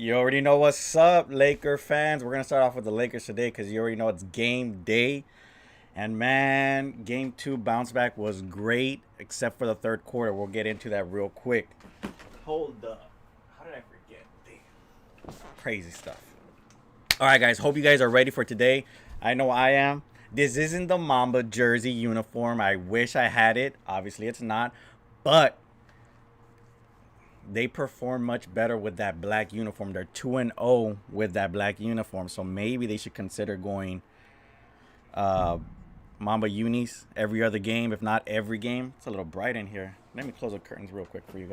You already know what's up, Laker fans. We're going to start off with the Lakers today because you already know it's game day. And man, game two bounce back was great, except for the third quarter. We'll get into that real quick. Hold up. How did I forget? Damn. Crazy stuff. All right, guys. Hope you guys are ready for today. I know I am. This isn't the Mamba jersey uniform. I wish I had it. Obviously, it's not. But they perform much better with that black uniform. They're 2-0 with that black uniform. So maybe they should consider going Mamba unis every other game, if not every game. It's a little bright in here. Let me close the curtains real quick for you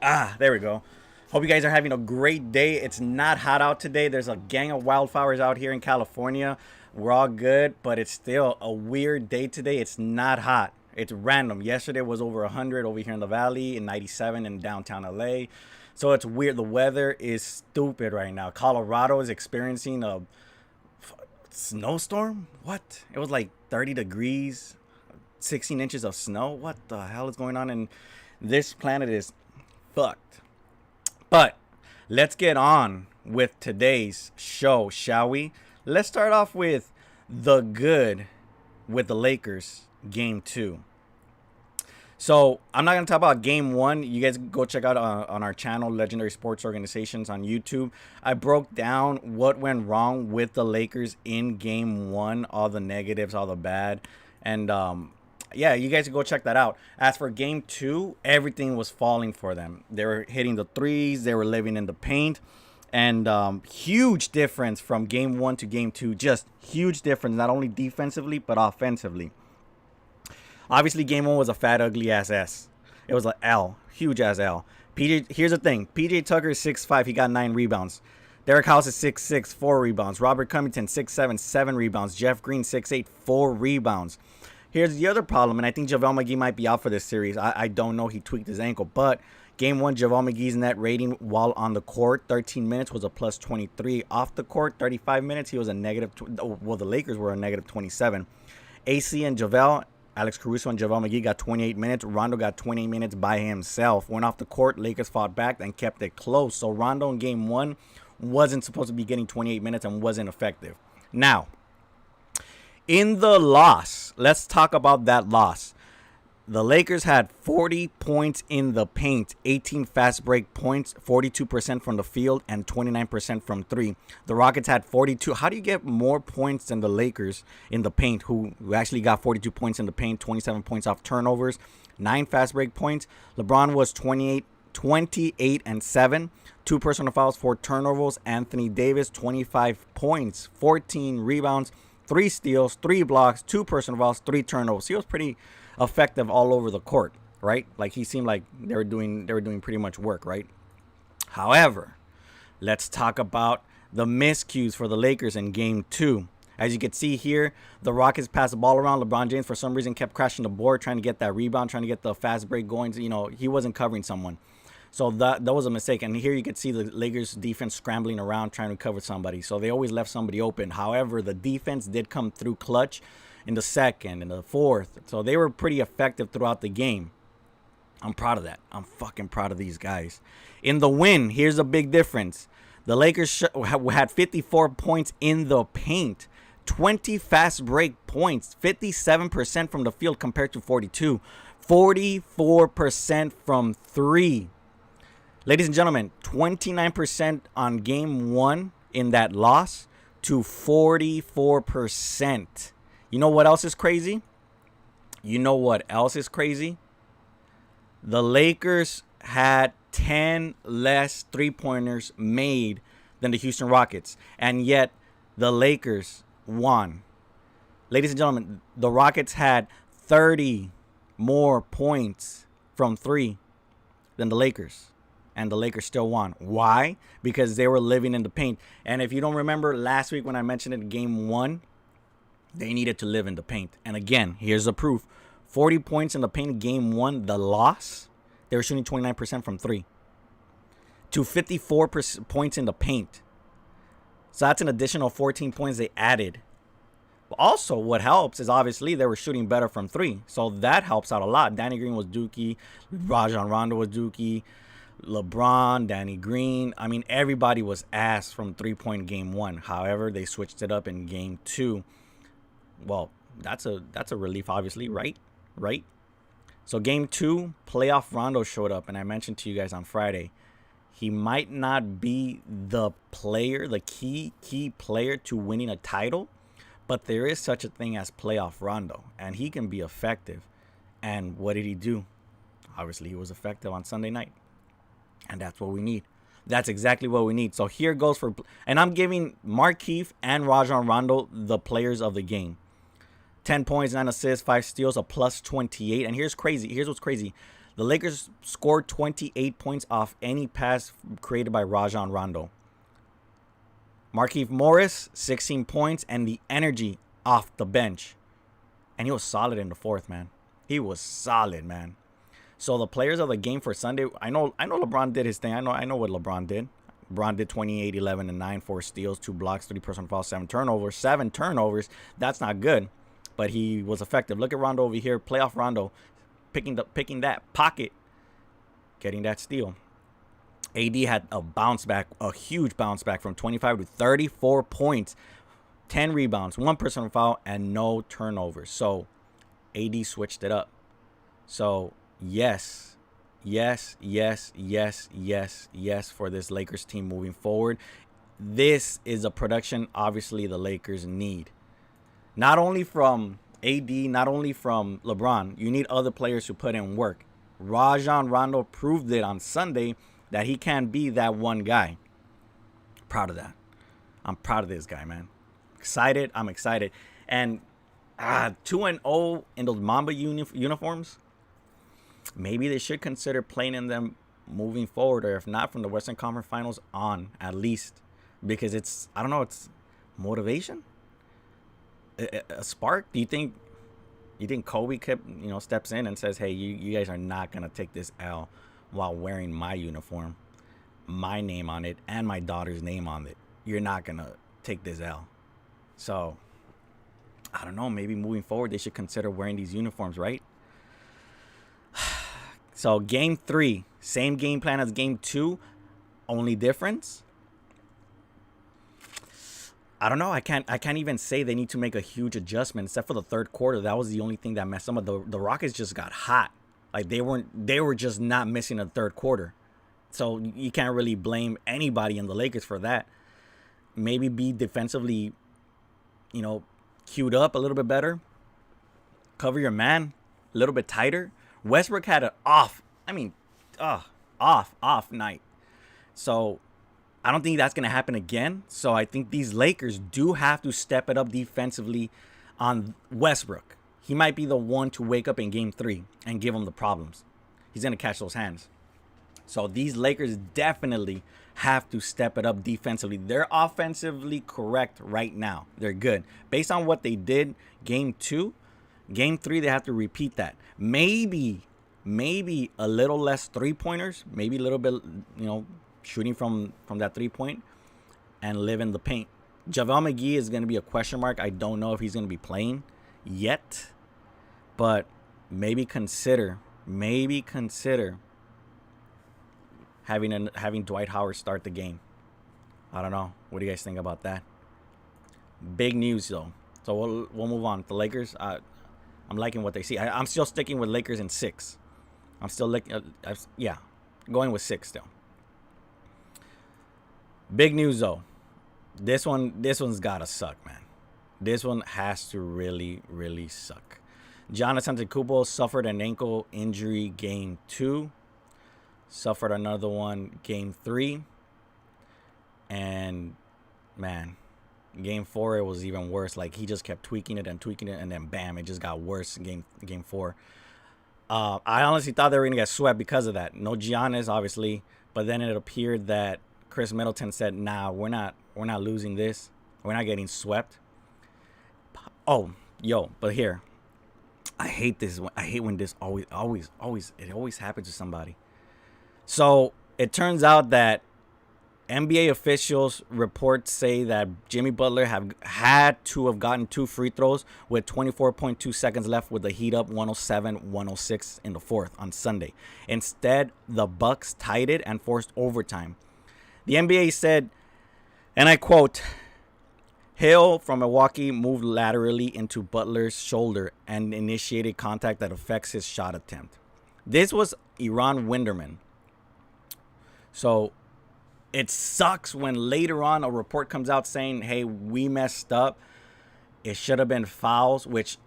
guys. There we go. Hope you guys are having a great day. It's not hot out today. There's a gang of wildflowers out here in California. We're all good, but it's still a weird day today. It's not hot. It's random. Yesterday was over 100 over here in the valley and 97 in downtown LA. So it's weird. The weather is stupid right now. Colorado is experiencing a snowstorm. What? It was like 30 degrees, 16 inches of snow. What the hell is going on? And this planet is fucked. But let's get on with today's show, shall we? Let's start off with the good with the Lakers game two. So I'm not going to talk about game one. You guys go check out on our channel, Legendary Sports Organizations on YouTube. I broke down what went wrong with the Lakers in game one, all the negatives, all the bad. And yeah, you guys can go check that out. As for game two, everything was falling for them. They were hitting the threes. They were living in the paint. And huge difference from game one to game two. Just huge difference, not only defensively, but offensively. Obviously, game one was a fat, ugly ass S. It was an L. Huge ass L. Here's the thing. PJ Tucker is 6'5". He got 9 rebounds. Derek House is 6'6", 4 rebounds. Robert Covington, 6'7", 7 rebounds. Jeff Green, 6'8", 4 rebounds. Here's the other problem, and I think JaVale McGee might be out for this series. I don't know. He tweaked his ankle. But game one, JaVale McGee's net rating while on the court, 13 minutes, was a plus 23. Off the court, 35 minutes, he was a negative. Well, the Lakers were a negative 27. AC and JaVale, Alex Caruso and JaVale McGee got 28 minutes. Rondo got 20 minutes by himself. Went off the court. Lakers fought back and kept it close. So Rondo in game one wasn't supposed to be getting 28 minutes and wasn't effective. Now, in the loss, let's talk about that loss. The Lakers had 40 points in the paint, 18 fast break points, 42% from the field, and 29% from three. The Rockets had 42. How do you get more points than the Lakers in the paint, who actually got 42 points in the paint, 27 points off turnovers, 9 fast break points? LeBron was 28 and 7, 2 personal fouls, 4 turnovers. Anthony Davis, 25 points, 14 rebounds, 3 steals, 3 blocks, 2 personal fouls, 3 turnovers. He was pretty effective all over the court, right? Like he seemed like they were doing pretty much work, right? However, let's talk about the miscues for the Lakers in game two. As you can see here, the Rockets passed the ball around. LeBron James, for some reason, kept crashing the board, trying to get that rebound, trying to get the fast break going. You know, he wasn't covering someone. So that was a mistake. And here you can see the Lakers defense scrambling around trying to cover somebody. So they always left somebody open. However, the defense did come through clutch in the second, in the fourth. So they were pretty effective throughout the game. I'm proud of that. I'm fucking proud of these guys. In the win, here's a big difference. The Lakers had 54 points in the paint, 20 fast break points, 57% from the field compared to 42, 44% from three. Ladies and gentlemen, 29% on game one in that loss to 44%. You know what else is crazy? You know what else is crazy? The Lakers had 10 less three-pointers made than the Houston Rockets, and yet the Lakers won. Ladies and gentlemen, the Rockets had 30 more points from three than the Lakers, and the Lakers still won. Why? Because they were living in the paint. And if you don't remember last week when I mentioned it in game one, they needed to live in the paint. And again, here's the proof. 40 points in the paint game one, the loss, they were shooting 29% from three. To 54 points in the paint. So that's an additional 14 points they added Also, what helps is obviously they were shooting better from three. So that helps out a lot. Danny Green was dookie. Rajon Rondo was dookie. LeBron, Danny Green. I mean, everybody was ass from three-point game one. However, they switched it up in game two. Well, that's a relief, obviously, right? Right? So game two, playoff Rondo showed up, and I mentioned to you guys on Friday, he might not be the player, the key player to winning a title, but there is such a thing as playoff Rondo, and he can be effective. And what did he do? Obviously, he was effective on Sunday night, and that's what we need. That's exactly what we need. So here goes for, and I'm giving Markieff and Rajon Rondo the players of the game. 10 points, 9 assists, 5 steals, a plus 28. And here's crazy. Here's what's crazy. The Lakers scored 28 points off any pass created by Rajon Rondo. Markieff Morris, 16 points, and the energy off the bench. And he was solid in the fourth, man. He was solid, man. So the players of the game for Sunday, I know LeBron did his thing. I know what LeBron did. LeBron did 28, 11, and 9, 4 steals, 2 blocks, 3 personal fouls, 7 turnovers. 7 turnovers. That's not good. But he was effective. Look at Rondo over here. Playoff Rondo. Picking that pocket. Getting that steal. AD had a bounce back. A huge bounce back from 25 to 34 points. 10 rebounds. 1 personal foul. And no turnovers. So, AD switched it up. So, yes. Yes for this Lakers team moving forward. This is a production, obviously, the Lakers need. Not only from AD, not only from LeBron, you need other players who put in work. Rajon Rondo proved it on Sunday that he can be that one guy. Proud of that. I'm proud of this guy, man. Excited. I'm excited. And 2-0 in those Mamba uniforms. Maybe they should consider playing in them moving forward, or if not, from the Western Conference Finals on, at least. Because it's, I don't know, it's motivation? A spark? Do you think Kobe steps in and says, hey, you guys are not going to take this L while wearing my uniform, my name on it, and my daughter's name on it? You're not going to take this L. So, I don't know. Maybe moving forward, they should consider wearing these uniforms, right? So, game 3, same game plan as game 2. Only difference, I don't know. I can't even say they need to make a huge adjustment, except for the third quarter. That was the only thing that messed them up. The Rockets just got hot. Like they were just not missing a third quarter. So you can't really blame anybody in the Lakers for that. Maybe be defensively, queued up a little bit better. Cover your man a little bit tighter. Westbrook had an off night. So I don't think that's going to happen again. So I think these Lakers do have to step it up defensively on Westbrook. He might be the one to wake up in game 3 and give him the problems. He's going to catch those hands. So these Lakers definitely have to step it up defensively. They're offensively correct right now. They're good. Based on what they did game 2, game 3, they have to repeat that. Maybe a little less three-pointers. Maybe a little bit, shooting from that 3-point and live in the paint. JaVale McGee is going to be a question mark. I don't know if he's going to be playing yet, but maybe consider having Dwight Howard start the game. I don't know. What do you guys think about that? Big news though. So we'll move on. The Lakers. I'm liking what they see. I'm still sticking with Lakers in 6. I'm still going with 6 still. Big news though. This one's gotta suck, man. This one has to really, really suck. Giannis Antetokounmpo suffered an ankle injury game 2. Suffered another one game 3. And man, game 4 it was even worse. Like he just kept tweaking it, and then bam, it just got worse in game 4. I honestly thought they were gonna get swept because of that. No Giannis, obviously, but then it appeared that Chris Middleton said, "Nah, we're not losing this. We're not getting swept." Oh, but here, I hate this. I hate when this always happens to somebody. So it turns out that NBA officials reports say that Jimmy Butler have had to have gotten 2 free throws with 24.2 seconds left with the Heat up 107-106 in the fourth on Sunday. Instead, the Bucks tied it and forced overtime. The NBA said, and I quote, Hill from Milwaukee moved laterally into Butler's shoulder and initiated contact that affects his shot attempt. This was Iran Winderman. So it sucks when later on a report comes out saying, hey, we messed up. It should have been fouls, which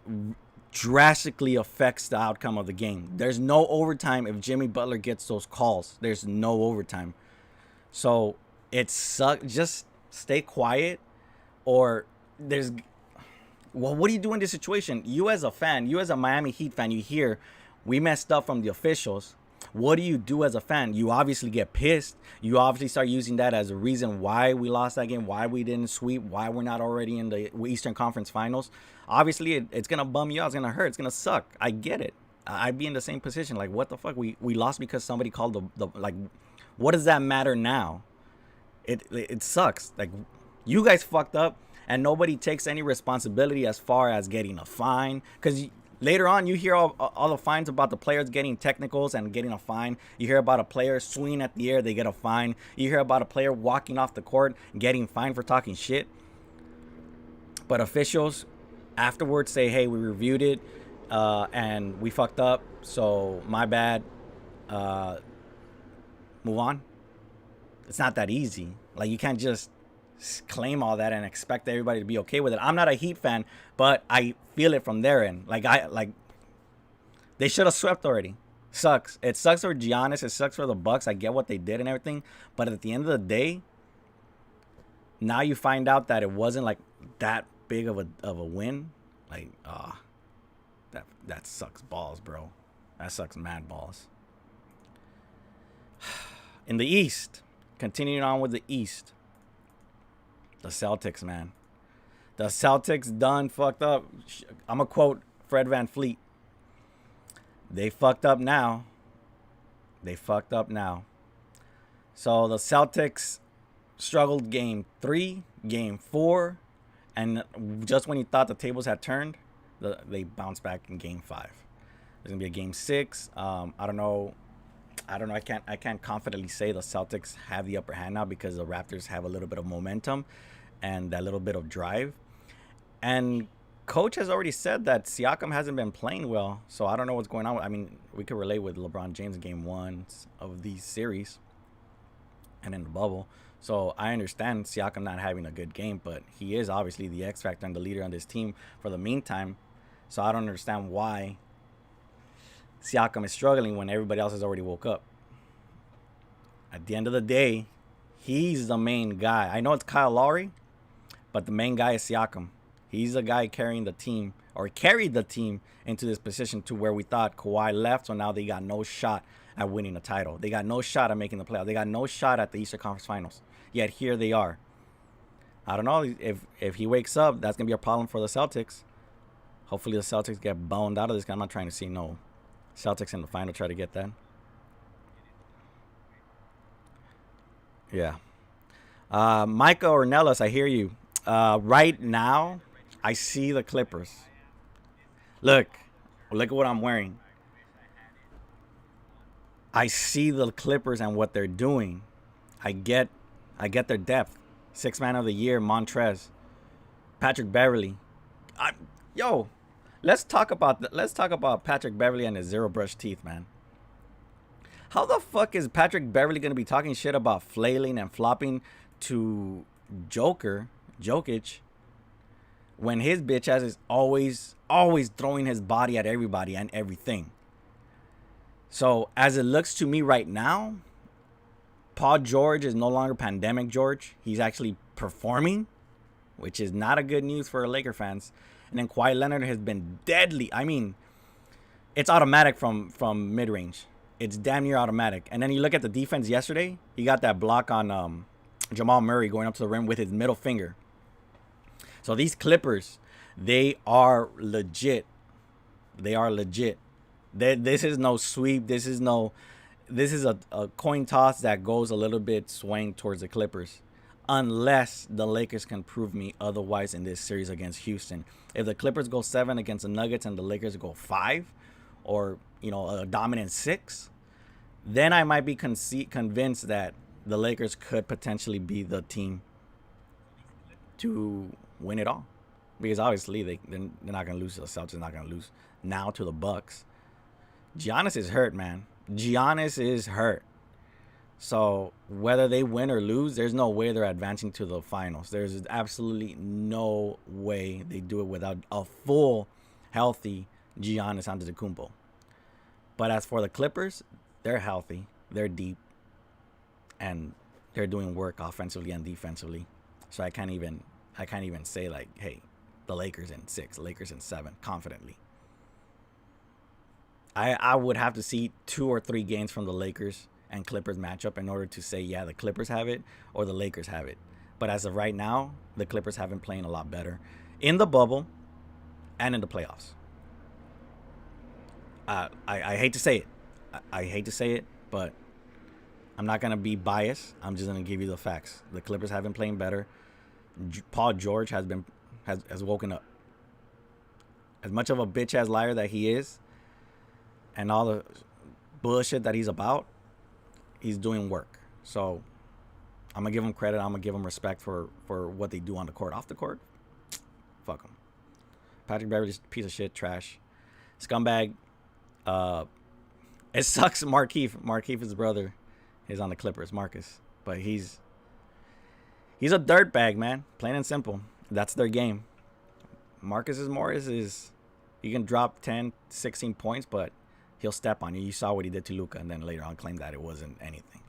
drastically affects the outcome of the game. There's no overtime if Jimmy Butler gets those calls. There's no overtime. So it sucks. Just stay quiet, or there's... Well, what do you do in this situation? You as a fan, you as a Miami Heat fan, you hear we messed up from the officials. What do you do as a fan? You obviously get pissed. You obviously start using that as a reason why we lost that game, why we didn't sweep, why we're not already in the Eastern Conference Finals. Obviously, it's going to bum you out. It's going to hurt. It's going to suck. I get it. I'd be in the same position. Like, what the fuck? We lost because somebody called the like, what does that matter now? It sucks. Like, you guys fucked up, and nobody takes any responsibility as far as getting a fine. Because later on, you hear all the fines about the players getting technicals and getting a fine. You hear about a player swinging at the air, they get a fine. You hear about a player walking off the court, getting fined for talking shit. But officials afterwards say, hey, we reviewed it, and we fucked up, so my bad. Move on. It's not that easy. Like, you can't just claim all that and expect everybody to be okay with it. I'm not a Heat fan, but I feel it from their end. Like, they should have swept already. Sucks. It sucks for Giannis. It sucks for the Bucks. I get what they did and everything, but at the end of the day, now you find out that it wasn't like that big of a win. Like, that sucks balls, bro. That sucks mad balls. In the East, continuing on with the East, the Celtics, man. The Celtics done fucked up. I'm going to quote Fred VanVleet. They fucked up now. They fucked up now. So the Celtics struggled game 3, game 4, and just when you thought the tables had turned, they bounced back in game 5. There's going to be a game 6. I don't know. I can't confidently say the Celtics have the upper hand now because the Raptors have a little bit of momentum and that little bit of drive. And coach has already said that Siakam hasn't been playing well, so I don't know what's going on. I mean, we could relate with LeBron James in game 1 of these series and in the bubble. So I understand Siakam not having a good game, but he is obviously the X factor and the leader on this team for the meantime. So I don't understand why Siakam is struggling when everybody else has already woke up. At the end of the day, he's the main guy. I know it's Kyle Lowry, but the main guy is Siakam. He's the guy carrying the team, or carried the team into this position to where we thought Kawhi left, so now they got no shot at winning the title. They got no shot at making the playoffs. They got no shot at the Eastern Conference Finals. Yet here they are. I don't know if he wakes up, that's going to be a problem for the Celtics. Hopefully the Celtics get boned out of this. I'm not trying to see no Celtics in the final try to get that. Yeah. Micah Ornelas, I hear you. Right now, I see the Clippers. Look at what I'm wearing. I see the Clippers and what they're doing. I get their depth. 6th man of the year, Montrez, Patrick Beverley. Let's talk about Patrick Beverley and his zero brush teeth, man. How the fuck is Patrick Beverley gonna be talking shit about flailing and flopping to Jokic, when his bitch ass is always throwing his body at everybody and everything? So as it looks to me right now, Paul George is no longer pandemic George. He's actually performing, which is not a good news for Laker fans. And then Kawhi Leonard has been deadly. I mean, it's automatic from mid-range. It's damn near automatic. And then you look at the defense yesterday. He got that block on Jamal Murray going up to the rim with his middle finger. So these Clippers, they are legit. They are legit. This is no sweep. This is no... this is a coin toss that goes a little bit swaying towards the Clippers, unless the Lakers can prove me otherwise in this series against Houston. If the Clippers go 7 against the Nuggets and the Lakers go 5, or a dominant 6, then I might be convinced that the Lakers could potentially be the team to win it all, because obviously they're not gonna lose to the Celtics, not gonna lose now to the Bucks. Giannis is hurt, man. Giannis is hurt. So whether they win or lose, there's no way they're advancing to the finals. There's absolutely no way they do it without a full, healthy Giannis Antetokounmpo. But as for the Clippers, they're healthy, they're deep, and they're doing work offensively and defensively. So I can't even say like, hey, the Lakers in 6, the Lakers in 7 confidently. I would have to see 2 or 3 games from the Lakers and Clippers matchup in order to say, yeah, the Clippers have it or the Lakers have it. But as of right now, the Clippers have been playing a lot better in the bubble and in the playoffs. I hate to say it. I hate to say it, but I'm not going to be biased. I'm just going to give you the facts. The Clippers have been playing better. Paul George has woken up. As much of a bitch-ass liar that he is, and all the bullshit that he's about, he's doing work. So I'm going to give him credit. I'm going to give him respect for what they do on the court. Off the court, fuck him. Patrick Beverley's piece of shit, trash. Scumbag. It sucks. Markeith's brother is on the Clippers, Marcus. But he's a dirtbag, man. Plain and simple. That's their game. Marcus Morris is, he can drop 10, 16 points, but he'll step on you. You saw what he did to Luka, and then later on claimed that it wasn't anything.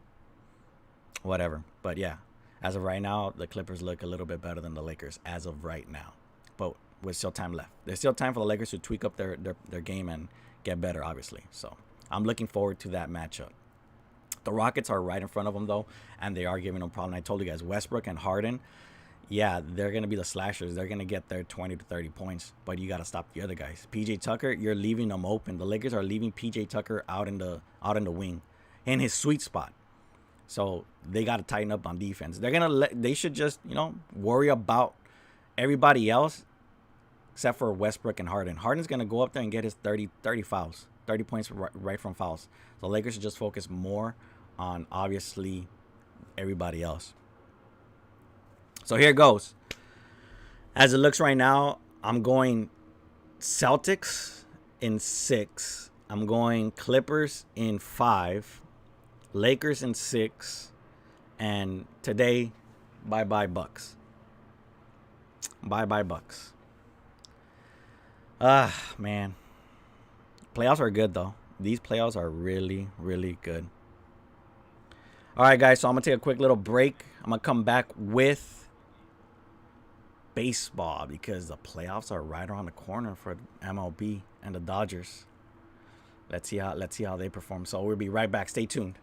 Whatever. But yeah, as of right now, the Clippers look a little bit better than the Lakers as of right now. But with still time left. There's still time for the Lakers to tweak up their game and get better, obviously. So I'm looking forward to that matchup. The Rockets are right in front of them, though, and they are giving them a problem. I told you guys, Westbrook and Harden, yeah, they're going to be the slashers. They're going to get their 20 to 30 points, but you got to stop the other guys. PJ Tucker, you're leaving them open. The Lakers are leaving PJ Tucker out in the wing, in his sweet spot. So they got to tighten up on defense. They should just, worry about everybody else except for Westbrook and Harden. Harden's going to go up there and get his 30 fouls, 30 points right from fouls. The Lakers should just focus more on, obviously, everybody else. So here it goes. As it looks right now, I'm going Celtics in 6. I'm going Clippers in 5. Lakers in 6. And today, bye-bye Bucks. Bye-bye Bucks. Man. Playoffs are good, though. These playoffs are really, really good. All right, guys, so I'm going to take a quick little break. I'm going to come back with baseball because the playoffs are right around the corner for MLB and the Dodgers. Let's see how they perform. So we'll be right back. Stay tuned.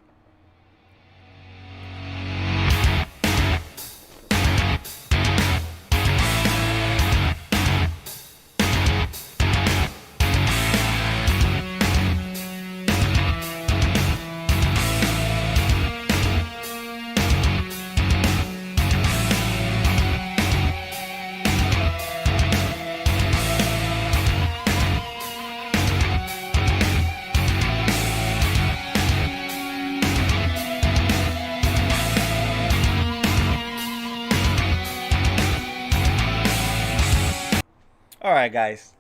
All right, guys.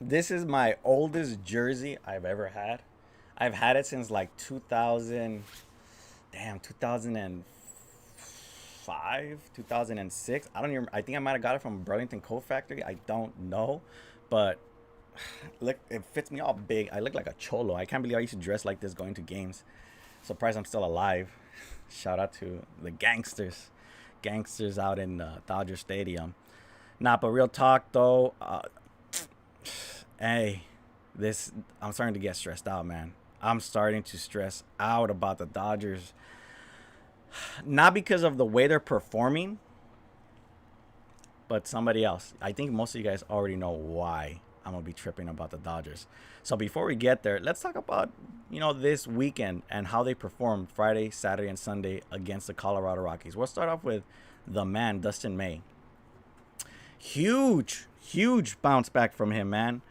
This is my oldest jersey I've ever had. I've had it since like 2005, 2006. I think I might have got it from Burlington Coat Factory. I don't know, but look, it fits me all big. I look like a cholo. I can't believe I used to dress like this going to games. Surprised I'm still alive. Shout out to the gangsters out in Dodger Stadium. Nah, but real talk though, I'm starting to get stressed out, man. I'm starting to stress out about the Dodgers. Not because of the way they're performing, but somebody else. I think most of you guys already know why I'm gonna be tripping about the Dodgers. So before we get there, let's talk about this weekend and how they performed Friday, Saturday, and Sunday against the Colorado Rockies. We'll start off with the man Dustin May. Huge bounce back from him, man.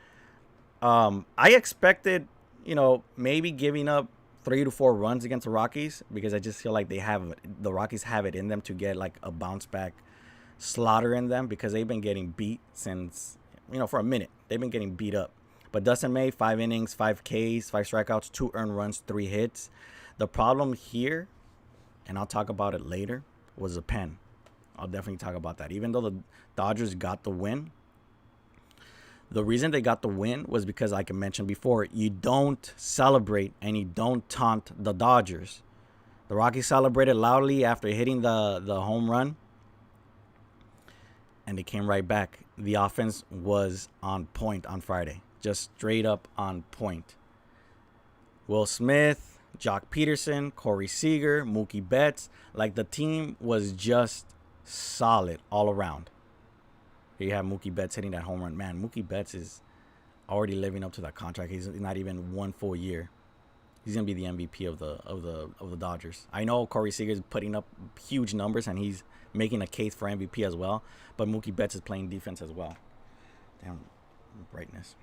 I expected, maybe giving up 3 to 4 runs against the Rockies because I just feel like the Rockies have it in them to get like a bounce back slaughter in them because they've been getting beat since, for a minute. They've been getting beat up. But Dustin May, 5 innings, 5 Ks, 5 strikeouts, 2 earned runs, 3 hits. The problem here, and I'll talk about it later, was the pen. I'll definitely talk about that. Even though the Dodgers got the win, the reason they got the win was because, like I mentioned before, you don't celebrate and you don't taunt the Dodgers. The Rockies celebrated loudly after hitting the home run, and they came right back. The offense was on point on Friday. Just straight up on point. Will Smith, Jock Peterson, Corey Seager, Mookie Betts. Like, the team was just solid all around. Here you have Mookie Betts hitting that home run. Man, Mookie Betts is already living up to that contract. He's not even 1 full year. He's gonna be the MVP of the Dodgers. I know Corey Seager is putting up huge numbers and he's making a case for MVP as well. But Mookie Betts is playing defense as well. Damn brightness.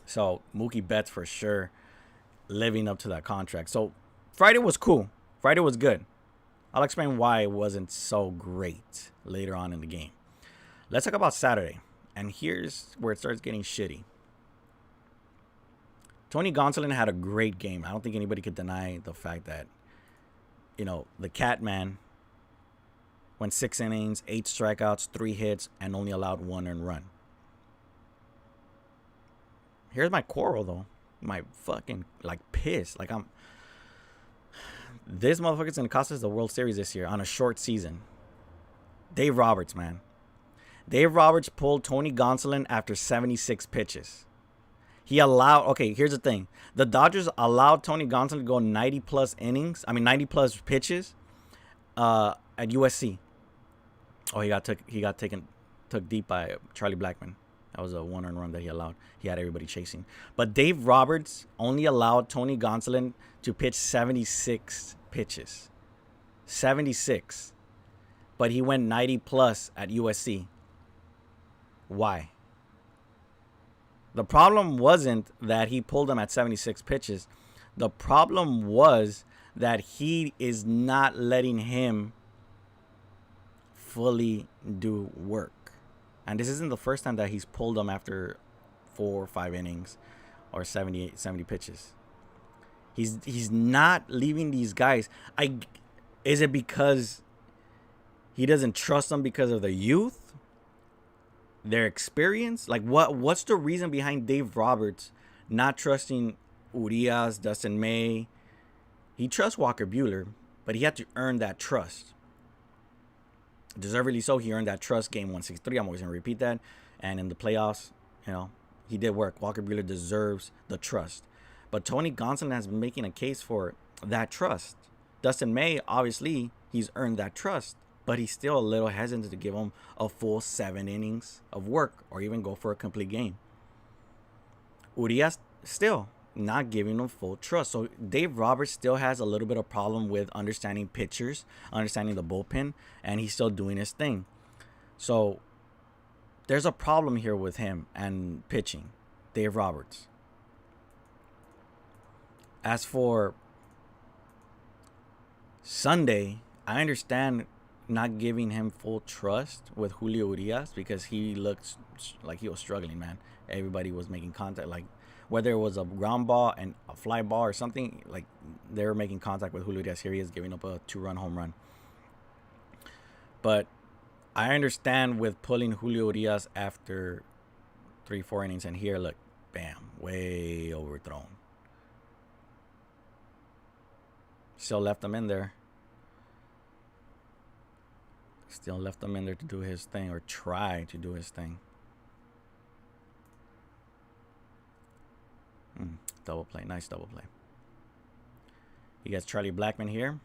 So Mookie Betts for sure living up to that contract. So Friday was cool. Friday was good. I'll explain why it wasn't so great later on in the game. Let's talk about Saturday. And here's where it starts getting shitty. Tony Gonsolin had a great game. I don't think anybody could deny the fact that, the Catman went 6 innings, 8 strikeouts, 3 hits, and only allowed 1 earned run. Here's my quarrel, though. My fucking, piss. This motherfucker's going to cost us the World Series this year on a short season. Dave Roberts, man. Dave Roberts pulled Tony Gonsolin after 76 pitches. He allowed, okay, here's the thing. The Dodgers allowed Tony Gonsolin to go 90 plus pitches at USC. Oh, he got took deep by Charlie Blackmon. That was a 1 earned run that he allowed. He had everybody chasing. But Dave Roberts only allowed Tony Gonsolin to pitch 76 pitches. 76. But he went 90 plus at USC. Why? The problem wasn't that he pulled him at 76 pitches. The problem was that he is not letting him fully do work. And this isn't the first time that he's pulled him after 4 or 5 innings or 70 pitches. He's not leaving these guys. Is it because he doesn't trust them because of their youth? Their experience? What's the reason behind Dave Roberts not trusting Urias, Dustin May? He trusts Walker Buehler, but he had to earn that trust. Deservedly so, he earned that trust game 163. I'm always going to repeat that. And in the playoffs, he did work. Walker Buehler deserves the trust. But Tony Gonsolin has been making a case for that trust. Dustin May, obviously, he's earned that trust. But he's still a little hesitant to give him a full 7 innings of work or even go for a complete game. Urias still not giving him full trust. So Dave Roberts still has a little bit of problem with understanding pitchers, understanding the bullpen, and he's still doing his thing. So there's a problem here with him and pitching, Dave Roberts. As for Sunday, I understand not giving him full trust with Julio Urias because he looked like he was struggling, man. Everybody was making contact, whether it was a ground ball and a fly ball or something, they were making contact with Julio Urias. Here he is giving up a 2-run home run. But I understand with pulling Julio Urias after 3-4 innings, and here, look, bam, way overthrown. Still left him in there. Still left him in there to do his thing or try to do his thing. Double play. Nice double play. He gets Charlie Blackmon here.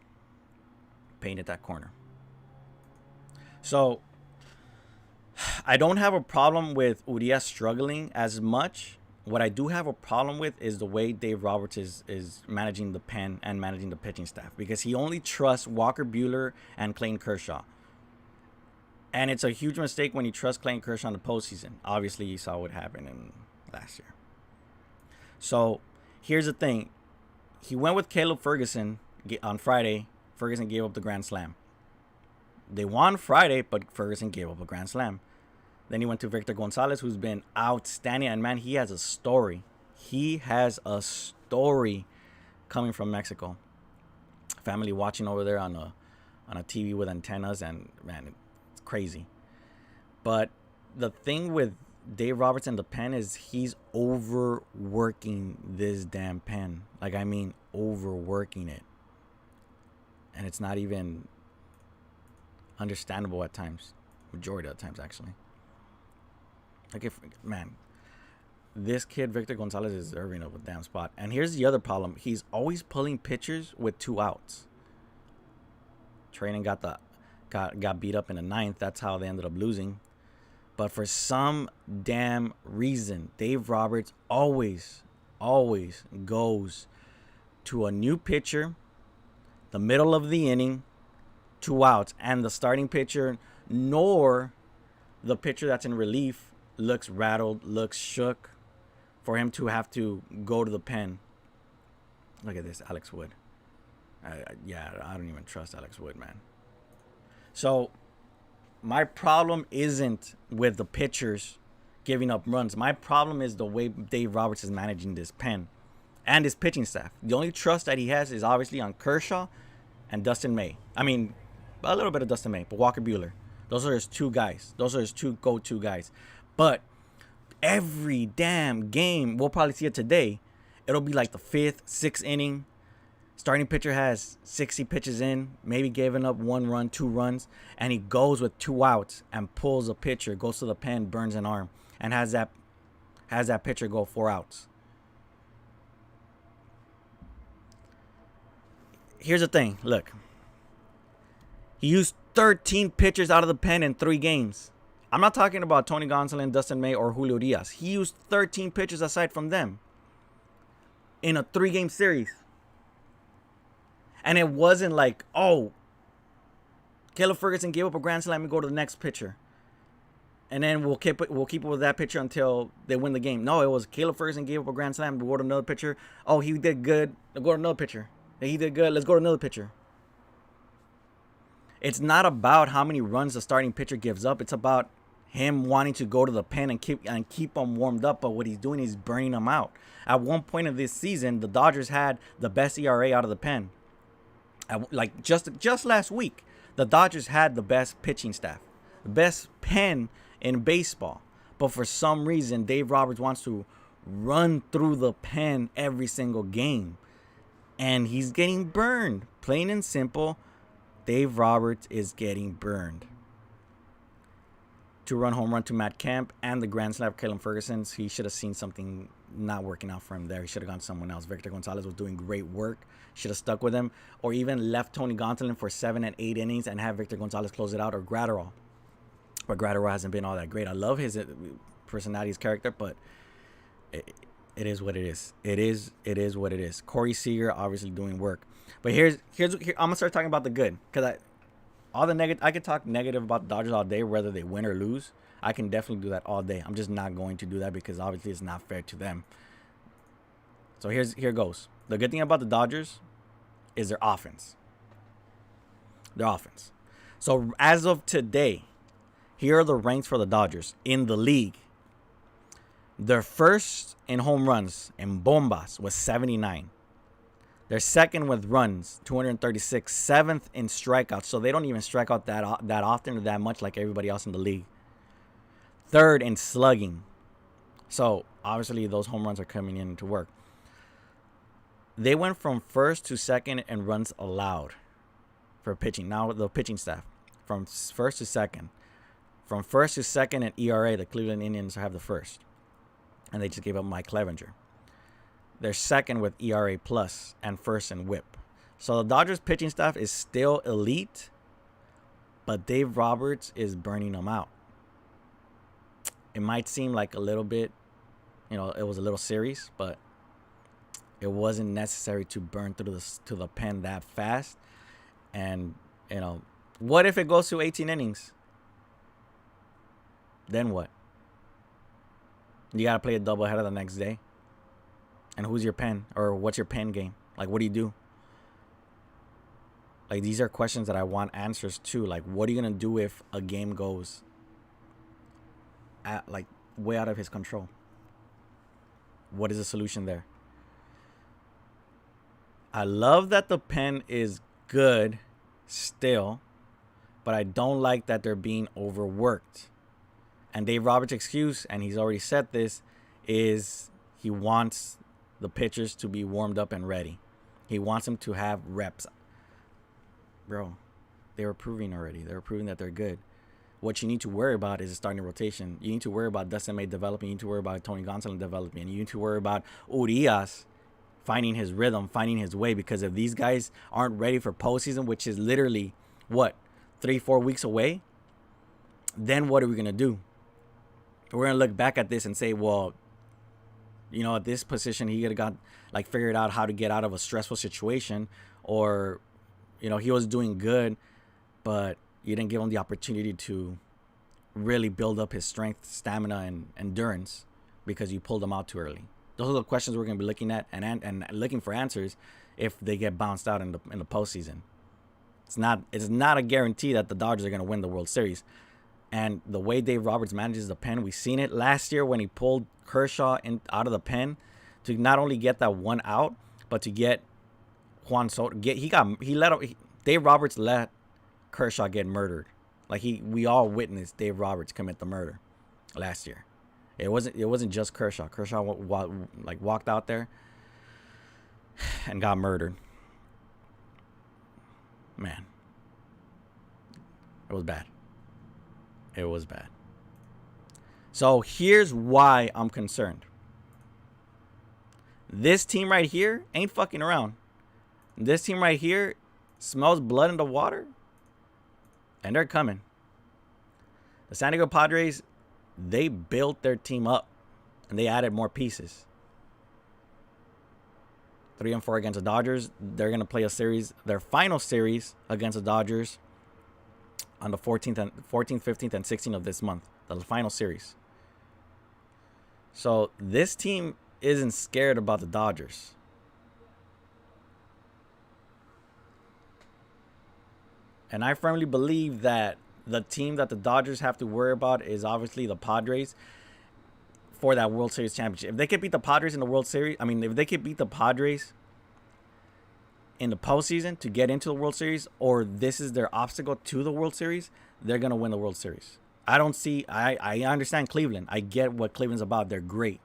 Painted that corner. So, I don't have a problem with Urias struggling as much. What I do have a problem with is the way Dave Roberts is managing the pen and managing the pitching staff, because he only trusts Walker Buehler and Clayton Kershaw. And it's a huge mistake when you trust Clayton Kershaw in the postseason. Obviously, you saw what happened in last year. So here's the thing. He went with Caleb Ferguson on Friday. Ferguson gave up the grand slam. They won Friday, but Ferguson gave up a grand slam. Then he went to Victor Gonzalez, who's been outstanding. And, man, he has a story. He has a story coming from Mexico. Family watching over there on a TV with antennas. And, man, it's crazy. But the thing with Dave Roberts and the pen is he's overworking this damn pen. Like, I mean, overworking it. And it's not even understandable at times. Majority of the times, actually. Like, man, this kid, Victor Gonzalez, is deserving of a damn spot. And here's the other problem. He's always pulling pitchers with 2 outs. Training got beat up in the 9th. That's how they ended up losing. But for some damn reason, Dave Roberts always goes to a new pitcher, the middle of the inning, 2 outs. And the starting pitcher, nor the pitcher that's in relief, looks rattled, looks shook for him to have to go to the pen. Look at this, Alex Wood. I don't even trust Alex Wood, man. So my problem isn't with the pitchers giving up runs. My problem is the way Dave Roberts is managing this pen and his pitching staff. The only trust that he has is obviously on Kershaw and Dustin May. I mean, a little bit of Dustin May, but Walker Buehler. Those are his 2 guys. Those are his 2 go-to guys. But every damn game, we'll probably see it today, it'll be like the 5th, 6th inning. Starting pitcher has 60 pitches in, maybe giving up 1 run, 2 runs, and he goes with 2 outs and pulls a pitcher, goes to the pen, burns an arm, and has that pitcher go 4 outs. Here's the thing. Look. He used 13 pitchers out of the pen in 3 games. I'm not talking about Tony Gonsolin, Dustin May, or Julio Diaz. He used 13 pitchers aside from them in a 3-game series. And it wasn't like, oh, Caleb Ferguson gave up a grand slam and go to the next pitcher. And then we'll keep it with that pitcher until they win the game. No, it was Caleb Ferguson gave up a grand slam, we'll go to another pitcher. Oh, he did good. Let's go to another pitcher. He did good. Let's go to another pitcher. It's not about how many runs the starting pitcher gives up. It's about him wanting to go to the pen and keep them warmed up. But what he's doing is burning them out. At one point of this season, the Dodgers had the best ERA out of the pen. Like just last week, the Dodgers had the best pitching staff, the best pen in baseball. But for some reason, Dave Roberts wants to run through the pen every single game. And he's getting burned. Plain and simple, Dave Roberts is getting burned. 2-run home run to Matt Kemp and the grand slam of Caleb Ferguson. He should have seen something not working out for him there. He should have gone to someone else. Victor Gonzalez was doing great work. Should have stuck with him. Or even left Tony Gonsolin for 7 and 8 innings and have Victor Gonzalez close it out. Or Gratterall. But Gratterall hasn't been all that great. I love his personality, his character, but it is what it is. It is what it is. Corey Seager obviously doing work. But here I'm gonna start talking about the good, because I could talk negative about the Dodgers all day, whether they win or lose. I can definitely do that all day. I'm just not going to do that because obviously it's not fair to them. So here goes. The good thing about the Dodgers is their offense. Their offense. So as of today, here are the ranks for the Dodgers in the league. Their first in home runs and bombas was 79. They're second with runs, 236. 7th in strikeouts, so they don't even strike out that often or that much like everybody else in the league. 3rd in slugging. So obviously those home runs are coming in to work. They went from 1st to 2nd in runs allowed for pitching. Now the pitching staff from 1st to 2nd. From 1st to 2nd in ERA, the Cleveland Indians have the 1st. And they just gave up Mike Clevenger. They're 2nd with ERA plus and 1st in WHIP. So the Dodgers pitching staff is still elite, but Dave Roberts is burning them out. it might seem like a little bit, it was a little serious, but it wasn't necessary to burn through to the pen that fast. And, what if it goes to 18 innings? Then what? You got to play a doubleheader the next day. And who's your pen? Or what's your pen game? Like, what do you do? Like, these are questions that I want answers to. Like, what are you going to do if a game goes way out of his control? What is the solution there? I love that the pen is good still, but I don't like that they're being overworked. And Dave Roberts' excuse, and he's already said this, is he wants the pitchers to be warmed up and ready. He wants them to have reps. Bro, they were proving already. They were proving that they're good. What you need to worry about is a starting rotation. You need to worry about Dustin May developing. You need to worry about Tony Gonsolin developing. You need to worry about Urias finding his rhythm, finding his way. Because if these guys aren't ready for postseason, which is literally, 3-4 weeks away, then what are we going to do? We're going to look back at this and say, well, at this position, he could have figured out how to get out of a stressful situation. Or, he was doing good, but you didn't give him the opportunity to really build up his strength, stamina, and endurance because you pulled him out too early. Those are the questions we're going to be looking at and looking for answers if they get bounced out in the postseason. It's not a guarantee that the Dodgers are going to win the World Series. And the way Dave Roberts manages the pen, we've seen it last year when he pulled Kershaw out of the pen to not only get that one out, but to get Juan Soto. Dave Roberts let Kershaw get murdered. We all witnessed Dave Roberts commit the murder last year. It wasn't just Kershaw. Kershaw walked out there and got murdered. Man, it was bad. It was bad. So here's why I'm concerned. This team right here ain't fucking around. This team right here smells blood in the water, and they're coming. The San Diego Padres, they built their team up, and they added more pieces. 3-4 against the Dodgers. They're going to play their final series against the Dodgers on the 14th, 15th, and 16th of this month. The final series. So this team isn't scared about the Dodgers. And I firmly believe that the team that the Dodgers have to worry about is obviously the Padres for that World Series championship. If they could beat the Padres in the World Series, if they could beat the Padres in the postseason to get into the World Series, or this is their obstacle to the World Series, they're going to win the World Series. I understand Cleveland. I get what Cleveland's about. They're great.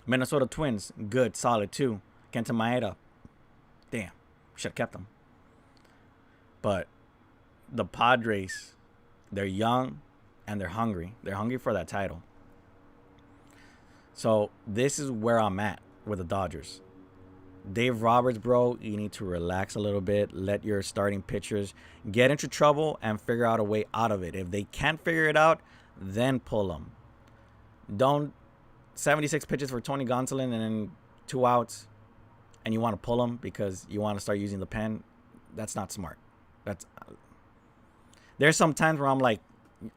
Minnesota Twins, good, solid too. Kenta Maeda, damn, should have kept them. But the Padres, they're young and they're hungry. They're hungry for that title. So this is where I'm at with the Dodgers. Dave Roberts, bro, you need to relax a little bit. Let your starting pitchers get into trouble and figure out a way out of it. If they can't figure it out, then pull them. Don't 76 pitches for Tony Gonsolin and then 2 outs, and you want to pull them because you want to start using the pen. That's not smart. There's some times where I'm like,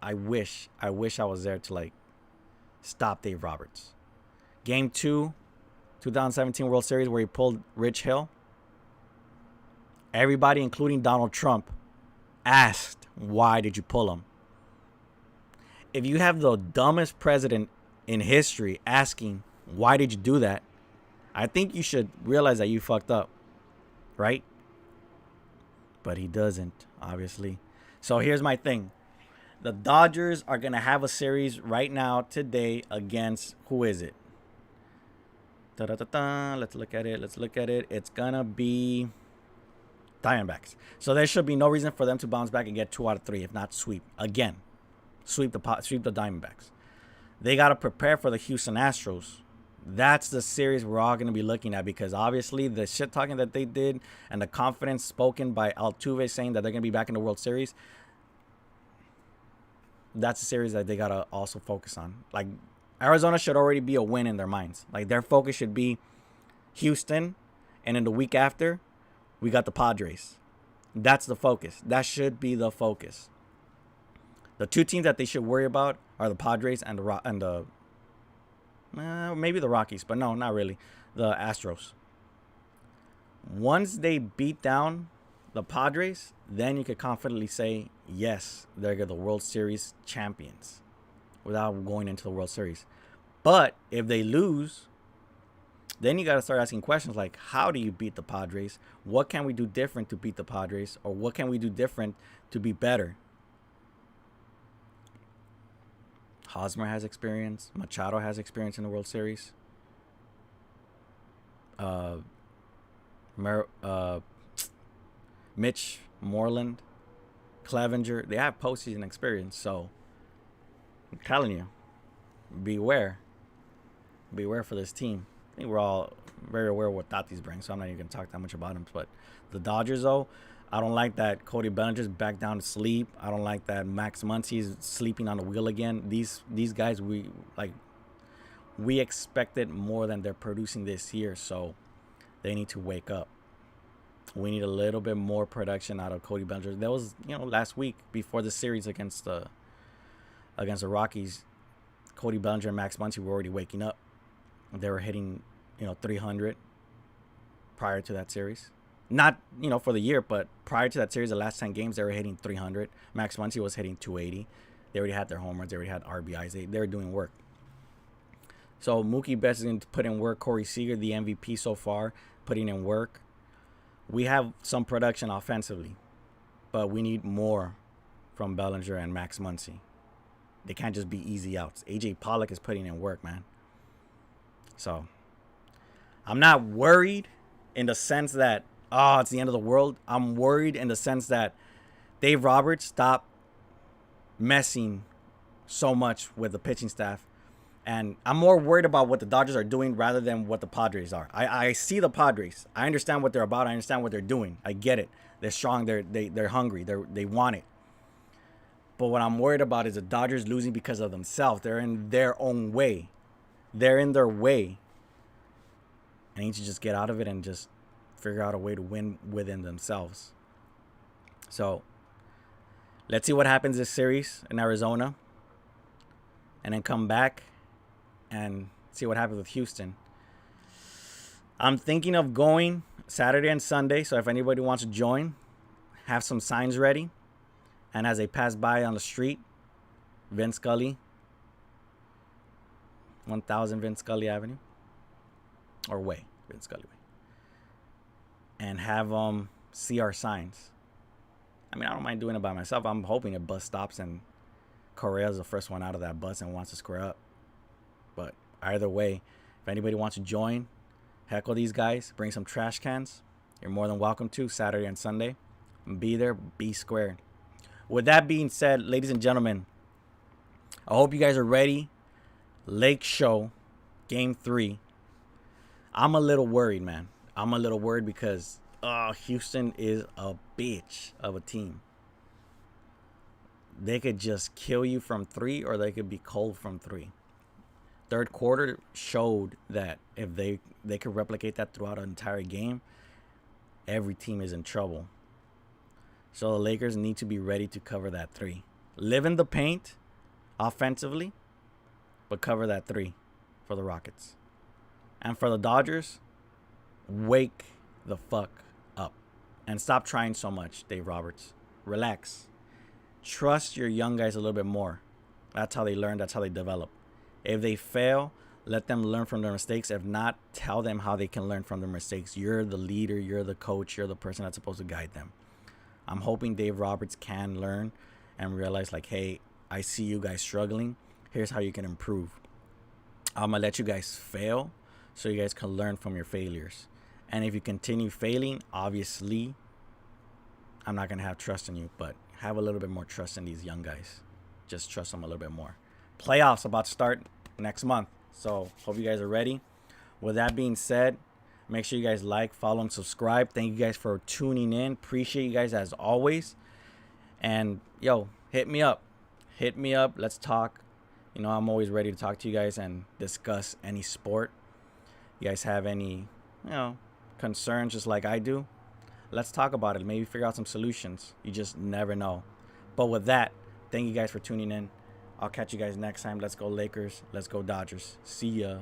I wish I was there to stop Dave Roberts. Game 2, 2017 World Series, where he pulled Rich Hill. Everybody, including Donald Trump, asked, why did you pull him? If you have the dumbest president in history asking, why did you do that? I think you should realize that you fucked up, right? But he doesn't, obviously. So here's my thing. The Dodgers are going to have a series right now, today, against, who is it? Let's look at it. It's going to be Diamondbacks. So there should be no reason for them to bounce back and get 2 out of 3, if not sweep. Again, sweep the Diamondbacks. They got to prepare for the Houston Astros. That's the series we're all going to be looking at, because obviously the shit talking that they did and the confidence spoken by Altuve saying that they're going to be back in the World Series, that's a series that they gotta also focus on. Like, Arizona should already be a win in their minds. Like, their focus should be Houston, and in the week after, we got the Padres. That's the focus. That should be the focus. The two teams that they should worry about are the Padres and maybe the Rockies, but no, not really. The Astros. Once they beat down the Padres, then you could confidently say, yes, they're the World Series champions without going into the World Series. But if they lose, then you got to start asking questions like, how do you beat the Padres? What can we do different to beat the Padres? Or what can we do different to be better? Hosmer has experience. Machado has experience in the World Series. Mitch Moreland, Clevenger, they have postseason experience. So I'm telling you, beware. Beware for this team. I think we're all very aware of what Tatis brings, so I'm not even going to talk that much about him. But the Dodgers, though, I don't like that Cody Bellinger's back down to sleep. I don't like that Max Muncy's sleeping on the wheel again. These guys, we expected more than they're producing this year, so they need to wake up. We need a little bit more production out of Cody Bellinger. That was, last week before the series against the Rockies, Cody Bellinger and Max Muncy were already waking up. They were hitting, 300 prior to that series. Not, for the year, but prior to that series, the last 10 games, they were hitting 300. Max Muncy was hitting 280. They already had their home runs. They already had RBIs. They were doing work. So Mookie Betts is going to put in work. Corey Seager, the MVP so far, putting in work. We have some production offensively, but we need more from Bellinger and Max Muncy. They can't just be easy outs. A.J. Pollock is putting in work, man. So I'm not worried in the sense that, it's the end of the world. I'm worried in the sense that Dave Roberts stopped messing so much with the pitching staff. And I'm more worried about what the Dodgers are doing rather than what the Padres are. I see the Padres. I understand what they're about. I understand what they're doing. I get it. They're strong. They're hungry. They want it. But what I'm worried about is the Dodgers losing because of themselves. They're in their own way. They're in their way. I need to just get out of it and just figure out a way to win within themselves. So let's see what happens this series in Arizona. And then come back and see what happens with Houston. I'm thinking of going Saturday and Sunday. So if anybody wants to join, have some signs ready. And as they pass by on the street, Vince Scully, 1000 Vince Scully Avenue. Or Way, Vince Scully Way. And have them see our signs. I mean, I don't mind doing it by myself. I'm hoping a bus stops and Correa's the first one out of that bus and wants to square up. But either way, if anybody wants to join, heckle these guys, bring some trash cans, you're more than welcome to Saturday and Sunday. Be there, be squared. With that being said, ladies and gentlemen, I hope you guys are ready. Lake Show, Game 3. I'm a little worried, man. I'm a little worried because Houston is a bitch of a team. They could just kill you from 3 or they could be cold from 3. Third quarter showed that if they could replicate that throughout an entire game, every team is in trouble. So the Lakers need to be ready to cover that 3. Live in the paint offensively, but cover that 3 for the Rockets. And for the Dodgers, wake the fuck up. And stop trying so much, Dave Roberts. Relax. Trust your young guys a little bit more. That's how they learn. That's how they develop. If they fail, let them learn from their mistakes. If not, tell them how they can learn from their mistakes. You're the leader. You're the coach. You're the person that's supposed to guide them. I'm hoping Dave Roberts can learn and realize, like, hey, I see you guys struggling. Here's how you can improve. I'm going to let you guys fail so you guys can learn from your failures. And if you continue failing, obviously, I'm not going to have trust in you, but have a little bit more trust in these young guys. Just trust them a little bit more. Playoffs about to start next month. So hope you guys are ready. With that being said, make sure you guys like, follow, and subscribe. Thank you guys for tuning in. Appreciate you guys as always. And, hit me up. hit me up. Let's talk. You know, I'm always ready to talk to you guys and discuss any sport. You guys have any, concerns just like I do? Let's talk about it. Maybe figure out some solutions. You just never know. But with that, thank you guys for tuning in. I'll catch you guys next time. Let's go Lakers. Let's go Dodgers. See ya.